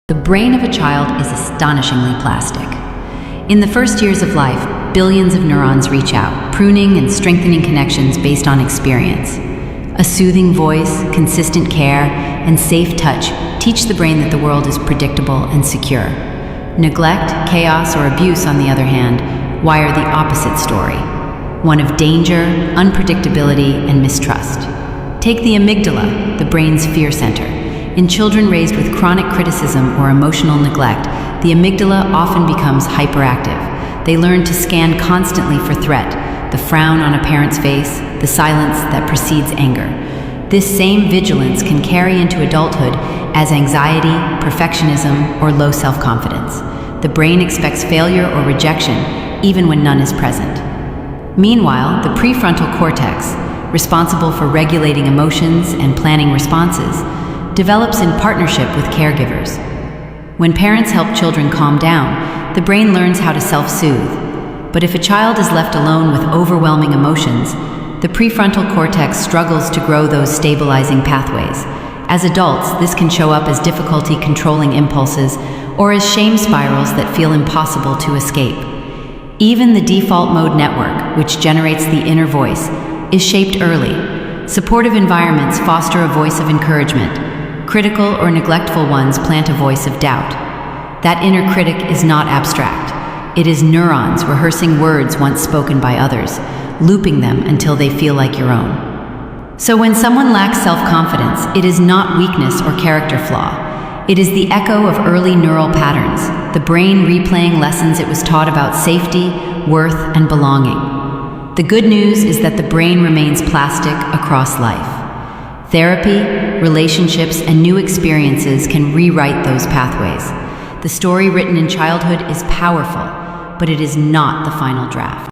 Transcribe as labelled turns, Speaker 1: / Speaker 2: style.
Speaker 1: The brain of a child is astonishingly plastic. In the first years of life, billions of neurons reach out, pruning and strengthening connections based on experience. A soothing voice, consistent care, and safe touch teach the brain that the world is predictable and secure. Neglect, chaos, or abuse, on the other hand, wire the opposite story, one of danger, unpredictability, and mistrust. Take the amygdala, the brain's fear center. In children raised with chronic criticism or emotional neglect, the amygdala often becomes hyperactive. They learn to scan constantly for threat, the frown on a parent's face, the silence that precedes anger. This same vigilance can carry into adulthood as anxiety, perfectionism, or low self-confidence. The brain expects failure or rejection, even when none is present. Meanwhile, the prefrontal cortex, responsible for regulating emotions and planning responses, develops in partnership with caregivers. When parents help children calm down, the brain learns how to self-soothe. But if a child is left alone with overwhelming emotions, the prefrontal cortex struggles to grow those stabilizing pathways. As adults, this can show up as difficulty controlling impulses or as shame spirals that feel impossible to escape. Even the default mode network, which generates the inner voice, is shaped early. Supportive environments foster a voice of encouragement. Critical or neglectful ones plant a voice of doubt. That inner critic is not abstract. It is neurons rehearsing words once spoken by others, looping them until they feel like your own. So when someone lacks self-confidence, it is not weakness or character flaw. It is the echo of early neural patterns, the brain replaying lessons it was taught about safety, worth, and belonging. The good news is that the brain remains plastic across life. Therapy, relationships, and new experiences can rewrite those pathways. The story written in childhood is powerful, but it is not the final draft.